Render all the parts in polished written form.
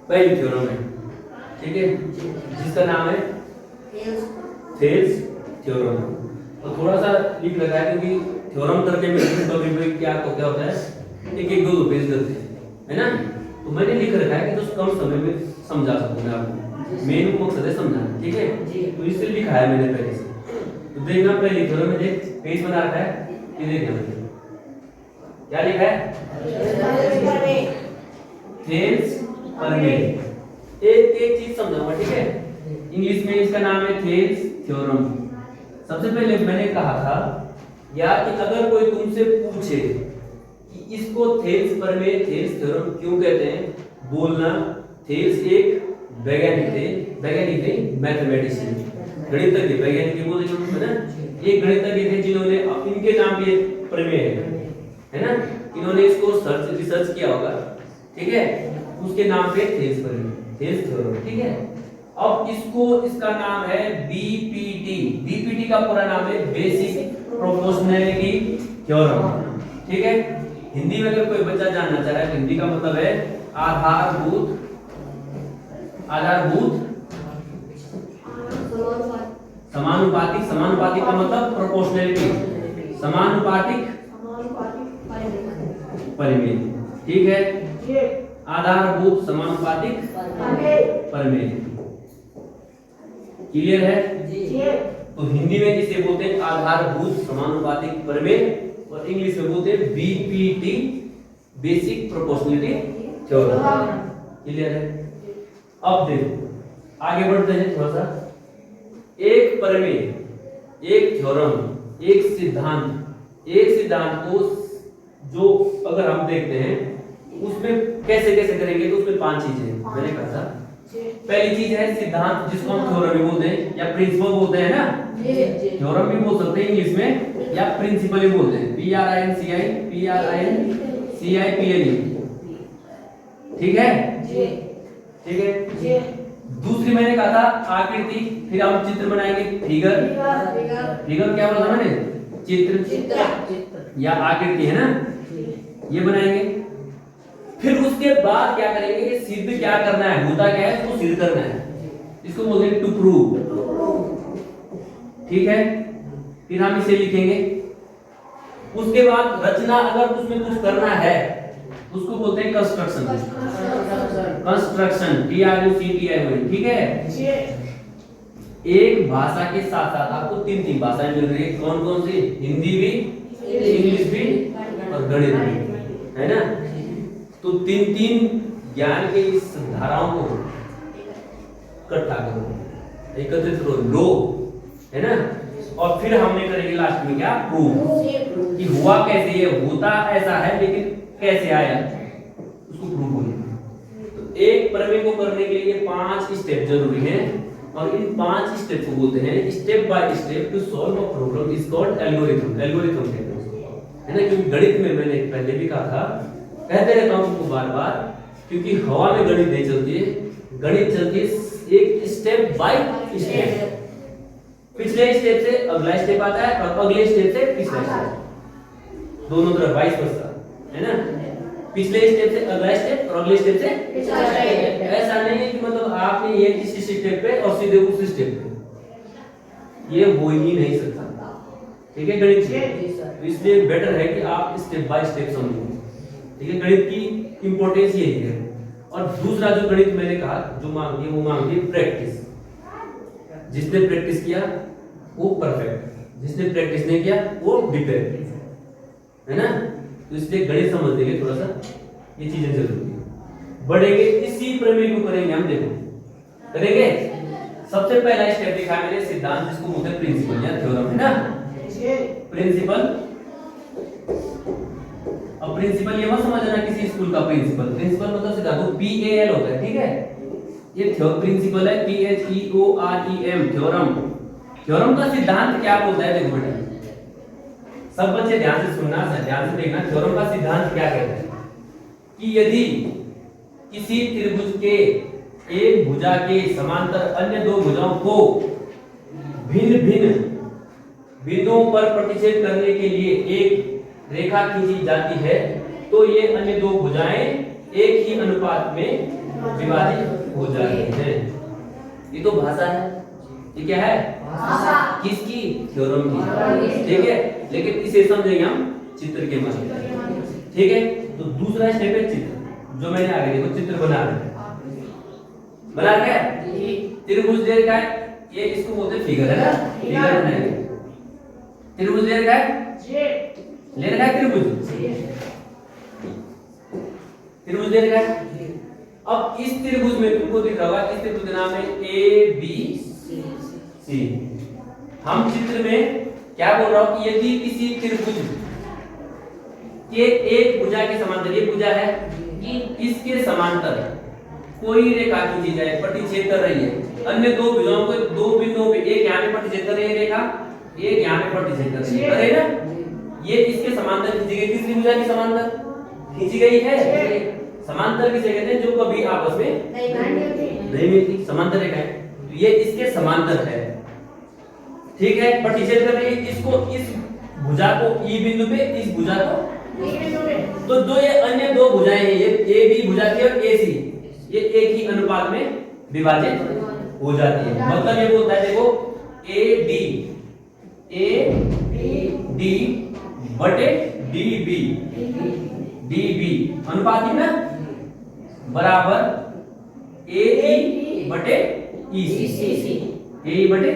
पहली थ्योरम है, ठीक है, जिसका नाम है थेल्स थ्योरम। तो थोड़ा सा लिख रखा है क्योंकि थ्योरम करके में कभी क्या होता है, एक एक दो पेज करते हैं, है ना। तो मैंने लिख रखा है कि तो कम समय में समझा सकूं मैं आपको, मेन मकसद है समझाना, ठीक है। तो इसलिए लिखा है मैंने पहले से। तो देखना पहले थ्योरम में देख पेज बना रखा है, ये देखना क्या लिखा है, थेल्स परमेय। एक एक चीज समझाऊंगा, ठीक है। इंग्लिश में इसका नाम है थेल्स थ्योरम। सबसे पहले मैंने कहा था यार कि अगर कोई तुमसे पूछे कि इसको थेल्स परमेय थेल्स थ्योरम क्यों कहते हैं, बोलना थेल्स एक वैज्ञानिक थे मैथमेटिशियन, गणितज्ञ, वैज्ञानिक बोलते हैं ना, एक गणितज्ञ थे जिन्होंने इनके नाम पे प्रमेय है ना, इन्होंने इसको रिसर्च किया होगा, ठीक है, उसके नाम पे थेल्स परमेय थेल्स थ्योरम, ठीक है। अब इसका नाम है बीपीटी। बीपीटी का पूरा नाम है बेसिक प्रोपोर्शनैलिटी थ्योरम, ठीक है। हिंदी में अगर कोई बच्चा जानना चाह रहा है तो हिंदी का मतलब है आधारभूत समानुपातिक का मतलब प्रोपोर्शनैलिटी, समानुपातिक परिमेय, ठीक है। आधारभूत समानुपातिक परिमेय, क्लियर है जी। तो हिंदी में इसे बोलते हैं आधारभूत समानुपातिक परिमेय और इंग्लिश में बोलते हैं BPT basic proportionality theorem, clear है। अब देखो आगे बढ़ते हैं थोड़ा सा। एक परिमेय, एक थ्योरम, एक सिद्धांत को जो अगर हम देखते हैं उसमें कैसे करेंगे, तो उसमें 5 चीजें मैंने कहा था। पहली चीज है सिद्धांत, जिसको हम थ्योरम भी बोलते हैं या प्रिंसिपल बोलते हैं ना, थ्योरम भी बोल सकते हैं इंग्लिश में या प्रिंसिपल भी बोलते हैं, PRINCIPLE, ठीक है ठीक है। दूसरी मैंने कहा था आकृति, फिर हम चित्र बनाएंगे, फिगर क्या बोला था मैंने, चित्र या आकृति, है ना, ये बनाएंगे। फिर उसके बाद क्या करेंगे, सिद्ध क्या करना है, होता क्या है उसको सिद्ध करना है, इसको बोलते हैं टू प्रूव, ठीक है। फिर हम इसे लिखेंगे। उसके बाद रचना, अगर उसमें कुछ करना है उसको बोलते हैं कंस्ट्रक्शन, TRUCTION, ठीक है। एक भाषा के साथ साथ आपको 3 भाषाएं मिल रही है, कौन कौन सी, हिंदी भी, इंग्लिश भी और गणित भी, है ना। तो 3 ज्ञान के इस धाराओं को इकट्ठा करो, एकत्रित करो, लो, है ना। और फिर हमने करेंगे लास्ट में क्या, प्रूव कि हुआ कैसे, ये होता ऐसा है लेकिन कैसे आया, उसको प्रूव बोलेंगे। तो एक प्रमेय को करने के लिए 5 स्टेप जरूरी हैं और इन 5 स्टेप को बोलते हैं step by step to solve a problem is called algorithm कहते हैं, है ना। क्योंकि गणित में मैंने पहले भी कहा था, कहते रहता हूं तुमको बार-बार, क्योंकि हवा में गणित नहीं चलती है, गणित चलती है एक स्टेप बाय स्टेप। पिछले स्टेप से अगला स्टेप आता है और अगले स्टेप से पिछला स्टेप, दोनों तरफ वाइस वर्सा, है ना। पिछले स्टेप से अगला स्टेप और अगले स्टेप से पिछला स्टेप। ऐसा नहीं है कि मतलब आपने ये किसी स्टेप पे और सीधे उस स्टेप पे, ये हो ही नहीं सकता, ठीक है, गणित तो इसलिए बेटर है कि आप स्टेप बाय स्टेप समझो, ठीक है। गणित की इंपॉर्टेंस यही है। और दूसरा जो गणित मैंने कहा जो मांगती है, वो मांगती है प्रैक्टिस। जिसने प्रैक्टिस किया वो परफेक्ट, जिसने प्रैक्टिस नहीं किया वो डिफेक्ट, है ना। तो इसलिए गणित समझने के थोड़ा सा ये चीजें जरूरी है। बढ़ेंगे इसी प्रमेय को करेंगे हम, देखो करेंगे। सबसे पहला स्टेप दिखाया मैंने सिद्धांत, जिसको बोलते हैं प्रिंसिपल या थ्योरम, है ना, प्रिंसिपल। अब प्रिंसिपल ये मत समझना किसी स्कूल का प्रिंसिपल मतलब सिद्धांत, PAL होता है, ठीक है। ये प्रिंसिपल है, PHEOREM, थ्योरम का सिद्धांत क्या बोलता है, देखो बेटा सब बच्चे ध्यान से सुनना, ध्यान से देखना। थ्योरम का सिद्धांत क्या कहता है कि यदि किसी त्रिभुज के एक भुजा के समांतर अन्य 2 भुजाओं को भिन्न भिन्न बिंदुओं पर प्रतिच्छेद करने के लिए एक रेखा खींची जाती है, तो ये अन्य 2 भुजाएं एक ही अनुपात में विभाजित हो जाते हैं। ये तो भाषा है, ये क्या है? भाषा। किसकी? थ्योरम की, ठीक है। लेकिन इसे समझेंगे हम चित्र के माध्यम से, ठीक है। तो दूसरा स्टेप है चित्र, जो मैंने आगे देखो चित्र बना रहे हैं, बना रहे हैं। त्रिभुज दे रखा है, ये इसको बोलते हैं फिगर, है ना? फिगर बनाएंगे। त्रिभुज ले रखा है, ले रखा है त्रिभुज, त्रिभुज ले रखा है। अब इस त्रिभुज में तुमको दिख रहा होगा, इस त्रिभुज का नाम है ए बी सी। हम चित्र में क्या बोल रहा हूं कि यदि किसी त्रिभुज के एक भुजा के समांतर, ये भुजा है, इसके समांतर कोई रेखा खींची जाए, प्रतिच्छेद कर रही है अन्य दो भुजाओं को, दो बिंदुओं पे, एक यहाँ पे प्रतिच्छेद कर रही है रेखा, एक यहाँ पे प्रतिच्छेद कर रही है, अरे ना, ये इसके समांतर खींची गई, तीसरी भुजा की समांतर खींची गई है। समांतर किसे कहते हैं? जो कभी आपस में नहीं मिलती, समांतर रेखा है। तो ये इसके समांतर है, ठीक है। प्रतिच्छेद कर रही है इसको, इस भुजा को ई बिंदु पे, इस भुजा को, तो दो ये अन्य दो भुजाएं हैं, ये ए बी भुजा की और ए सी, ये एक ही अनुपात में विभाजित हो जाती है। मतलब ये बोलता है, देखो ए डी बटे डी बी अनुपात ही ना, बराबर ए बटे ई सी, ए बटे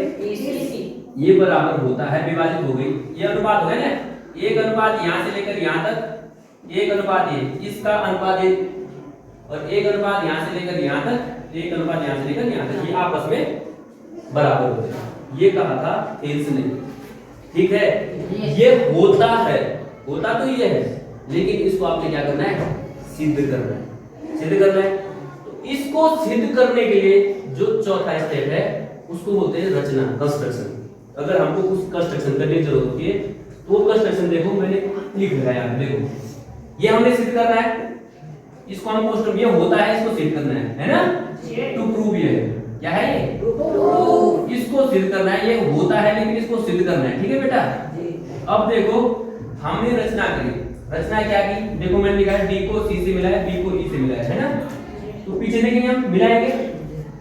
ये बराबर होता है, विभाजित हो गई, ये अनुपात हो गया ना। एक अनुपात यहां से लेकर यहां तक, एक अनुपात ये, इसका अनुपात ये, और एक अनुपात यहां से लेकर यहां तक, एक अनुपात यहां से लेकर यहां तक, ये आपस में बराबर होते हैं। ये कहा था थेल्स ने, ठीक है। ये होता है, होता तो ये है, लेकिन इसको आपने क्या करना है? सिद्ध करना है, सिद्ध करना है। तो इसको सिद्ध करने के लिए जो चौथा स्टेप है उसको बोलते हैं रचना, कंस्ट्रक्शन। अगर हमको कुछ कंस्ट्रक्शन करने की जरूरत होती है तो वो कंस्ट्रक्शन देखो मैंने लिख दिया है, देखो ये हमने सिद्ध करना है, इसको हम पोस्ट, ये होता है, इसको सिद्ध करना है ना? टू प्रूव, ये क्या है? ये इसको सिद्ध करना है, ये होता है लेकिन इसको सिद्ध करना है, ठीक है बेटा। अब देखो हमने रचना करी, रचना क्या की? देखो मैंने लिखा है डी को सी से मिलाया, बी को ई से मिलाया, है ना? तो पीछे देखेंगे हम, मिलाएंगे,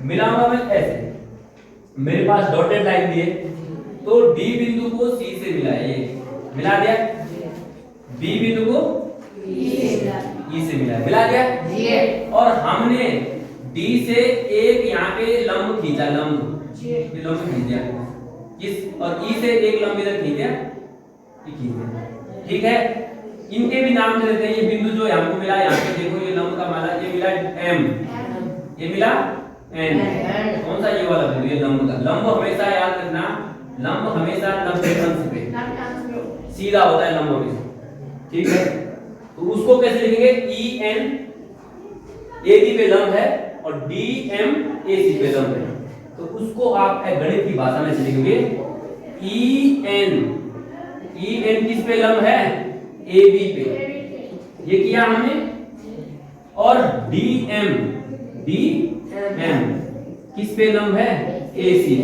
मिलाऊंगा मैं ऐसे, मेरे पास डॉटेड लाइन दी है, तो डी बिंदु को सी से मिलाया, ये मिला दिया, बी बिंदु को ई से मिला दिया, और हमने डी से एक यहाँ पे लंब खींचा, लंब खींच दिया, किस, और ई से एक लंब इधर खींच दिया, ठीक है। इनके भी नाम दे देते हैं। ये बिंदु जो हमको मिला, यहाँ पे देखो ये लंब का माला, ये मिला एम, ये मिला एन, कौन सा? ये वाला बिंदु, ये लंब का। लंब हमेशा याद रखना, लंब हमेशा 90 अंश पे सीधा होता है, लंब हमेशा, ठीक है। तो उसको कैसे लिखेंगे? ई एन ए बी पे लंब है और डी एम ए सी पे लंब है, तो उसको आप गणित की भाषा में लिखेंगे ई एन किस पे लंब है? ए बी पे, ये किया हमने। और डी एम किस पे लंब है? ए सी।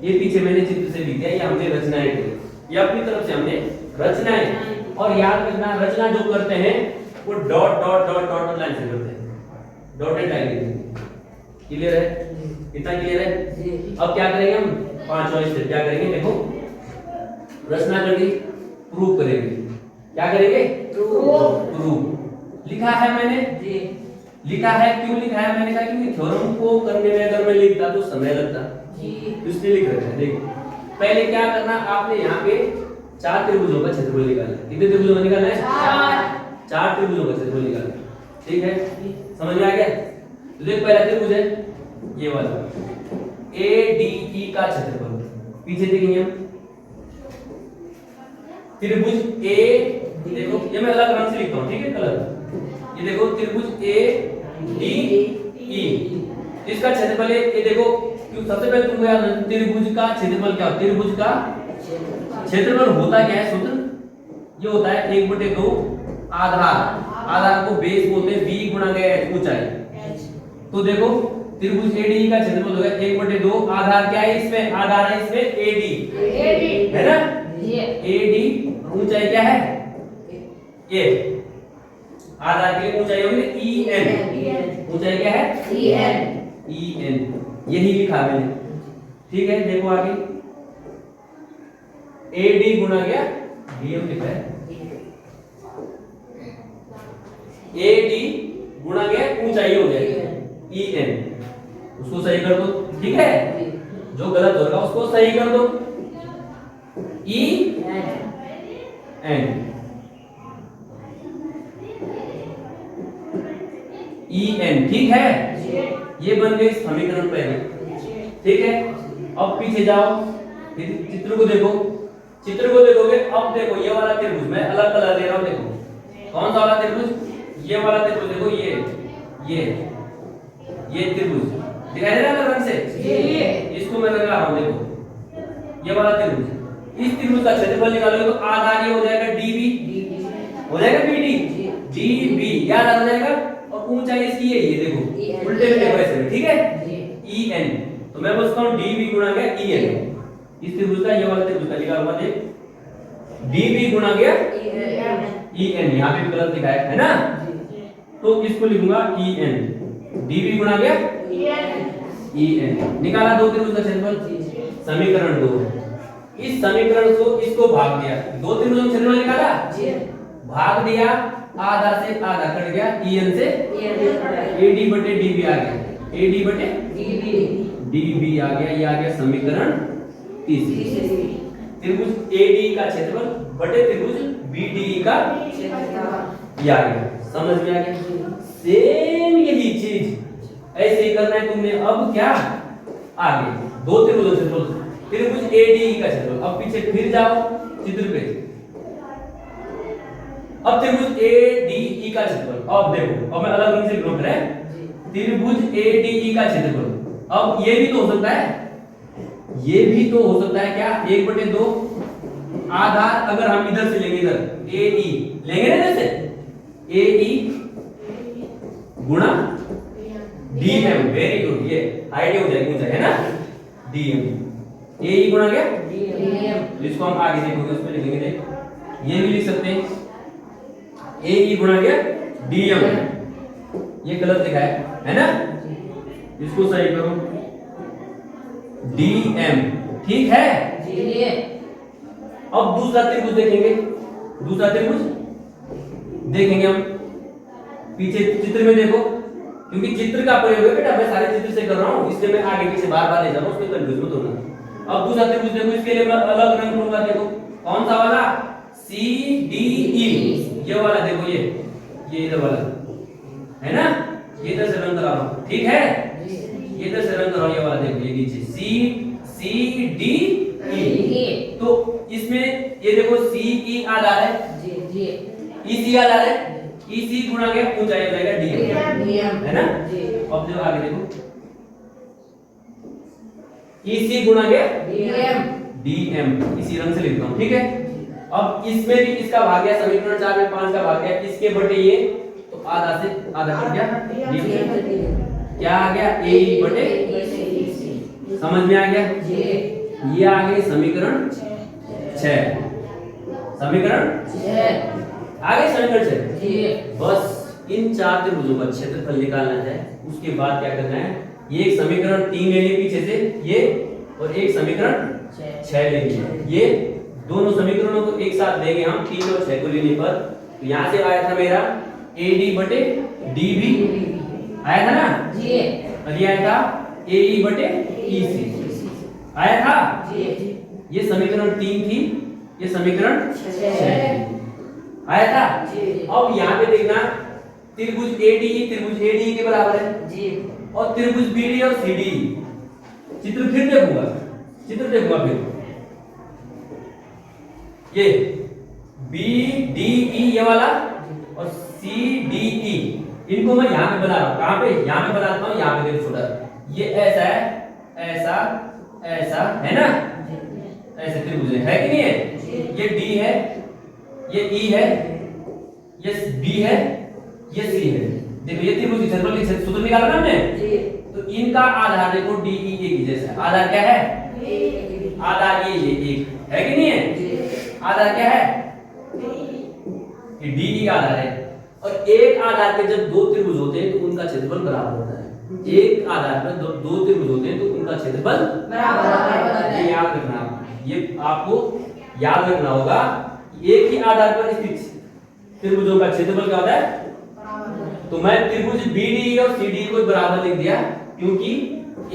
ये पीछे मैंने चित्र से लिख दिया, ये हमने रचनाएं की, ये अपनी तरफ से हमने रचनाएं। और याद रखना, रचना जो करते हैं वो dot dot dot dot line से करते हैं, डॉटेड लाइन। क्लियर है? कितना क्लियर है? अब क्या करेंगे हम? पांचवा स्टेप क्या करेंगे? देखो रचना कर दी, प्रूव करेंगे। क्या करेंगे? प्रूव। लिखा है मैंने जी, लिखा है। क्यों लिखा है? मैंने कहा क्योंकि थ्योरम को करने में अगर मैं लिखता तो समय लगता जी, इसलिए लिख रहे हैं। देखो पहले क्या करना, आपने यहाँ पे 4 त्रिभुजों का क्षेत्रफल निकालना। कितने त्रिभुजों का निकालना है? 4 त्रिभुजों का क्षेत्रफल निकालना, ठीक है। समझ में आ गया? तो देख पहला त्रिभुज है ये वाला, ADE का क्षेत्रफल। पीछे देखेंगे हम त्रिभुज ए, देखो ये मैं अलग रंग से लिखता हूँ, ठीक है, कलर। ये देखो त्रिभुज ADE, इसका क्षेत्रफल है, ये देखो। क्यों? सबसे पहले तुमको याद रखना त्रिभुज का क्षेत्रफल क्या होता है? त्रिभुज का क्षेत्रफल होता क्या है? सूत्र ये होता है 1/2 आधार को बेस बोलते हैं, b गुणा गया ऊंचाई। तो देखो त्रिभुज ADE का क्षेत्रफल होगा 1/2 आधार क्या है इसमें? आधार है इसमें AD, है ना? AD ऊंचाई क्या है? A, आधार के लिए ऊंचाई होगी ई एन। ऊंचाई क्या है? E N. ई एन यही लिखा मैंने, ठीक है। देखो आगे ए डी गुना क्या डीएम लिखा है, ए डी गुना क्या ऊंचाई हो जाएगी ई एन, उसको सही कर दो, ठीक है। जो गलत होगा उसको सही कर दो, ई एन, ई एन, ठीक है। ये बन गई समीकरण पहले, ठीक है। अब पीछे जाओ, फिर चित्र को देखो, चित्र को देखोगे। अब देखो ये वाला त्रिभुज, मैं अलग कलर ले रहा हूं, देखो कौन सा वाला त्रिभुज, ये वाला त्रिभुज देखो, ये त्रिभुज दिखाई दे रहा है रंग से, इसको मैं लगा रहा हूं, देखो ये वाला त्रिभुज। इस त्रिभुज का क्षेत्रफल निकालोगे तो आधार ये हो जाएगा डीबी, हो जाएगा बीडी, डीबी याद आ जाएगा। और ऊंचाई इसकी ये देखो उल्टे में देखो ऐसे, ठीक है। ई एन, तो मैं बोलता हूं डीबी गुणा गया ई एन, इस त्रिभुज का ये वाला त्रिभुज का लिखा हुआ देख, डीबी गुणा गया ई एन, यहां पे भी गलत लिखा है ना, तो इसको लिखूंगा ई एन, डीबी गुणा गया ई एन। निकाला दो त्रिभुज का क्षेत्रफल, समीकरण 2। इस समीकरण को इसको भाग दिया, दो त्रिभुजों का क्षेत्रफल निकाला, भाग दिया, आधा से आधा कट गया, ई एन से एडी बटे डीबी आ गया, एडी बटे डीबी आ गया, ये आ गया समीकरण 30। त्रिभुज एडी का क्षेत्रफल बटे त्रिभुज बीडी का क्षेत्रफल, ये आ गया, समझ में आ गया। सेम यही चीज ऐसे ही करना है तुमने। अब क्या आगे दो त्रिभुजों का क्षेत्रफल, त्रिभुज एडी का क्षेत्रफल। अब पीछे फिर जाओ चित्र पे, अब त्रिभुज एडीई का क्षेत्रफल, अब देखो, अब मैं अलग रंग से लिख रहा हूं, त्रिभुज एडीई का क्षेत्रफल। अब ये भी तो हो सकता है, ये भी तो हो सकता है क्या, 1/2 आधार अगर हम इधर से लेंगे, इधर ए ई लेंगे ना, जैसे ए ई गुणा डीएम, वेरी गुड, ये आईडी हो जाएगी ऊंचाई है ना, डीएम, ए ई गुणा क्या डीएम, इसको हम आगे देखोगे उसमें लिखेंगे, देख ये भी लिख सकते हैं, ए ई गुणा क्या डीएम, ये गलत लिखा है ना, इसको सही करो, डीएम, ठीक है। अब दूसरा त्रिभुज देखेंगे, दूसरा त्रिभुज देखेंगे हम, पीछे चित्र में देखो, क्योंकि चित्र का प्रयोग है बेटा, मैं सारे चित्र से कर रहा हूं, इसलिए मैं आगे पीछे बार-बार ले जा रहा हूं, उसमें कंफ्यूज मत होना। अब दूसरा त्रिभुज देखो, इसके लिए मैं अलग रंग लूंगा, देखो कौन सा वाला, सी डी ई, ये वाला देखो, ये इधर वाला है ना, ये इधर से रंग करा रहा हूं, ठीक है, ये इधर से रंग करा, ये वाला देखो, ये नीचे सी डी ई, तो इसमें ये देखो सी ई आधार है, ई सी आधार है, ई सी गुणा के ऊंचाई हो जाएगा डीएम, है ना। अब देखो आगे देखो, ई सी गुणा के डीएम, इसी रंग से लिखता हूं, ठीक है। अब इसमें भी इसका भाग गया, समीकरण 4 में 5 का भाग गया, इसके बटे ये, तो आधा से आधा कट गया, क्या आ गया, ए ई बटे, समझ में आ गया, ये आ गई समीकरण 6, समीकरण 6 आ गई, समीकरण 6। बस इन चार त्रिभुजों का क्षेत्रफल निकालना है, उसके बाद क्या करना है, ये एक समीकरण 3 ले लिए पीछे से, ये और एक समीकरण 6 ले लिए, ये दोनों समीकरणों को एक साथ लेंगे हम 3 और 6 को लेने पर। तो यहां से आया था मेरा AD बटे DB आया था ना, और ये आया था AE बटे EC आया था, ये समीकरण 3 थी, ये समीकरण 6 आया था। अब यहाँ पे देखना, त्रिभुज ADE के बराबर है, और त्रिभुज BD और CD, चित्र फिर देखूंगा फिर, ये BDE ये वाला और CDE, इनको मैं यहाँ पे बना रहा हूँ, कहाँ पे, यहाँ पे बनाता हूँ, यहाँ पे देखो छोटा, ये ऐसा है, ऐसा है ना, ऐसे त्रिभुज है कि नहीं है, ये D है, ये E है, ये B है, ये C है। देखो ये त्रिभुज की क्षेत्रफल की सूत्र निकाला ना हमने, तो इनका आधार देखो DE एक ही जैसा है, आधार क्या है, आधार ये एक है कि नहीं है, आधार क्या है, ये DE आधार है, और एक आधार पे जब दो त्रिभुज होते हैं तो उनका क्षेत्रफल बराबर होता है। एक आधार पर दो त्रिभुज होते हैं तो उनका क्षेत्रफल बराबर होता है। ये याद रखना, ये आपको याद रखना होगा। एक ही आधार पर स्थित त्रिभुजों का क्षेत्रफल क्या होता है? तो मैं त्रिभुज BD और CD को बराबर लिख दिया क्योंकि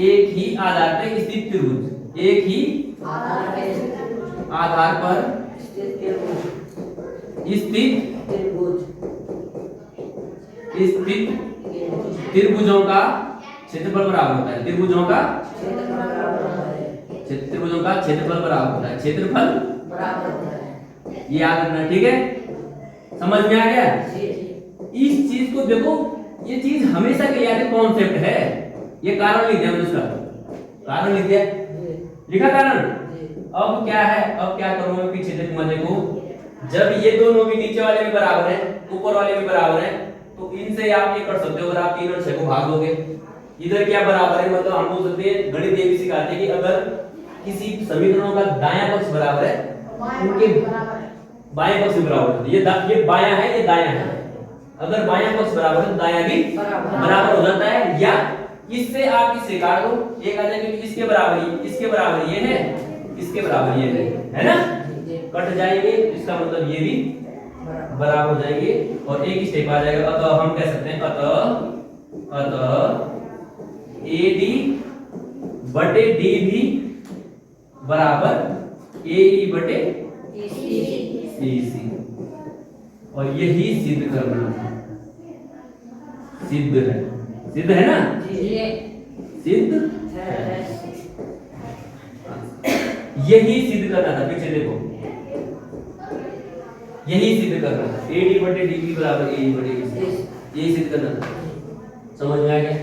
एक ही आधार पर स्थित त्रिभुज, एक ही आधार पर स्थित त्रिभुजों का क्षेत्रफल बराबर होता है। त्रिभुजों का क्षेत्रफल बराबर होता है। क्षेत्रफल बराबर होता है, ये याद रखना, ठीक है? समझ में आ गया? इस चीज को देखो, ये चीज हमेशा के लिए कॉन्सेप्ट है। ये कारण लिख दिया, उसका कारण लिख दिया, लिखा कारण। अब क्या है, अब क्या करूं मैं, पीछे देखूंगा। देखो, जब ये दोनों भी नीचे वाले भी बराबर हैं, ऊपर वाले भी बराबर हैं, तो इनसे आप ये कर सकते हो, अगर आप 3 और 6 को भाग दोगे, इधर क्या बराबर है, मतलब हम बोल सकते हैं, गणित ये भी सिखाते हैं कि अगर किसी समीकरणों का दायां पक्ष बराबर है, उनके बाएं पक्ष भी बराबर है। ये बायां है, ये दायां है। अगर बायां पक्ष बराबर है तो दायां भी बराबर हो जाता है। या इससे आप इसे काट दो, एक आ जाएगा, क्योंकि इसके बराबर ये है, इसके बराबर ये है ना? कट जाएंगे, इसका मतलब ये भी बराबर हो जाएंगे और एक स्टेप आ जाएगा। अतः हम कह सकते हैं अतः AD बटे DB बराबर AE बटे EC, और यही सिद्ध करना है। सिद्ध है ना? सिद्ध है। यही सिद्ध करना था, पीछे देखो, यही सिद्ध करना था। AD बटे DB बराबर AE बटे EC, यही सिद्ध करना था। समझ में आ गया?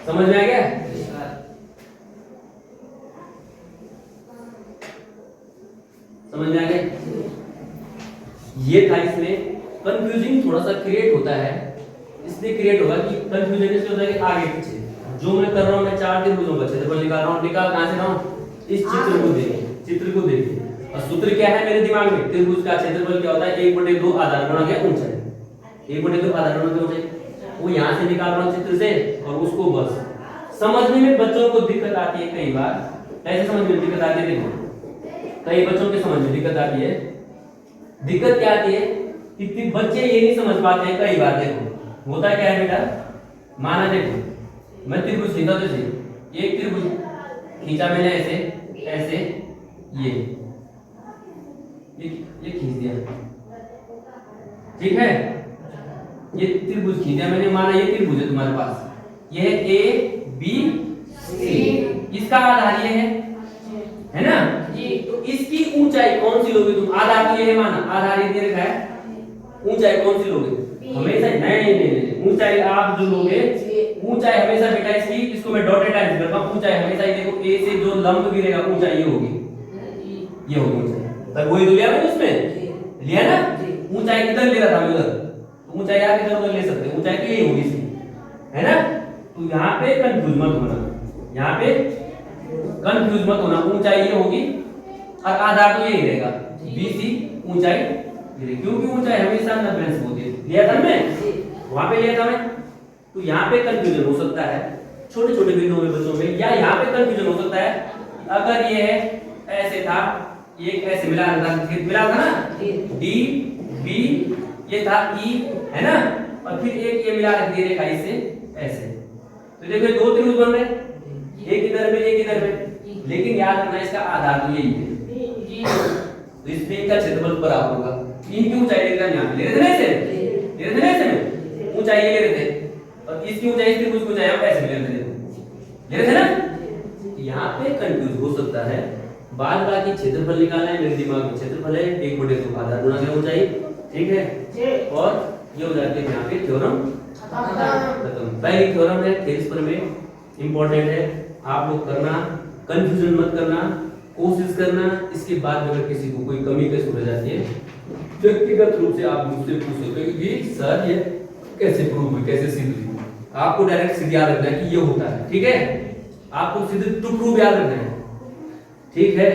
समझ में आ गया? समझ में आ गया? ये था, इसमें कंफ्यूजिंग थोड़ा सा क्रिएट होता है। इसलिए क्रिएट होगा कि कंफ्यूजन इसलिए होता है कि आगे पीछे जो मैं कर रहा हूं, मैं 4 त्रिभुजों का क्षेत्रफल निकाल रहा हूं। निकाल कहां से रहा हूं? इस चित्र को देखिए। और सूत्र क्या है मेरे दिमाग में? त्रिभुज का क्षेत्रफल क्या होता है? 1/2 आधार गुणा क्या ऊंचाई, 1/2 आधार गुणा क्या ऊंचाई, वो यहां से निकाल रहा हूं चित्र से। और उसको बस समझने में बच्चों को दिक्कत आती है कई बार। कैसे समझ में दिक्कत आती है? देखो, कई बच्चों के समझ में दिक्कत आती है। दिक्कत क्या आती है कि बच्चे ये नहीं समझ पाते हैं कई बार। देखो, होता क्या है बेटा, माना देखो मैं त्रिभुज खींचा, जैसे एक त्रिभुज खींचा मैंने ऐसे ऐसे, ये खींच दिया, ठीक है? ये त्रिभुज खींचा मैंने, माना ये त्रिभुज है तुम्हारे पास, ये है ABC, इसका आधार ये है ना जी? तो इसकी ऊंचाई कौन सी लोगे तुम? आधार तो ये है, माना आधार ये दे रखा है, ऊंचाई कौन सी लोगे? हमेशा नहीं, ऊंचाई आप जो लोगे, ऊंचाई हमेशा बेटा इसकी, इसको मैं डॉटेड लाइन करता हूं, ऊंचाई हमेशा ये देखो, A से जो लंब गिरेगा ऊंचाई ये होगी, ये होगी ऊंचाई। तब वही तो लिया मैंने, उसमें लिया ना, ऊंचाई किधर ले रहा था मैं, उधर। ऊंचाई आप इधर उधर ले सकते हैं, ऊंचाई तो यही होगी इसकी, है ना? तो यहाँ पे कंफ्यूज मत होना, यहाँ पे कंफ्यूज मत होना। ऊंचाई ये होगी और आधार तो यही रहेगा, BC ऊंचाई, क्योंकि ऊंचाई हमेशा 90 अंश होती है। लिया था मैं, वहां पे लिया था मैं। तो यहाँ पे कंफ्यूजन हो सकता है छोटे छोटे बिंदुओं में बच्चों में, या यहाँ पे कंफ्यूजन हो सकता है अगर ये ऐसे था, एक ऐसे मिला था ना, D B, ये था E, है ना? और फिर एक ये मिला रख दिया रेखा इससे ऐसे। तो देखो दो त्रिभुज बन रहे, एक इधर में एक इधर में, लेकिन याद रखना इसका आधार तो यही है। तो इसमें इनका क्षेत्रफल बराबर होगा। इनकी ऊंचाई लेकर यहां ले रहे थे ना, ऐसे ऊंचाई ये ले रहे थे, और इसकी ऊंचाई त्रिभुज की ऊंचाई हम ऐसे ले रहे थे ना। यहाँ पे कंफ्यूज हो सकता है। बाद बाकी क्षेत्रफल निकालना है, मेरे दिमाग में क्षेत्रफल है 1/2 आधार गुणा क्या ऊंचाई, ठीक है? और ये हो जाती है यहाँ पे थ्योरम खत्म। पहली थ्योरम है, थेरिस में इंपॉर्टेंट है, आप लोग करना, कंफ्यूजन मत करना, कोशिश करना। इसके बाद अगर किसी को कोई कमी पेश हो जाती है, व्यक्तिगत रूप से आप मुझसे पूछ सकते हो कि सर ये कैसे प्रूव हुई, कैसे सिद्ध हुई। आपको डायरेक्ट सिद्ध याद रखना है कि ये होता है, ठीक है? आपको सिद्ध टू प्रूव याद रखना है, ठीक है?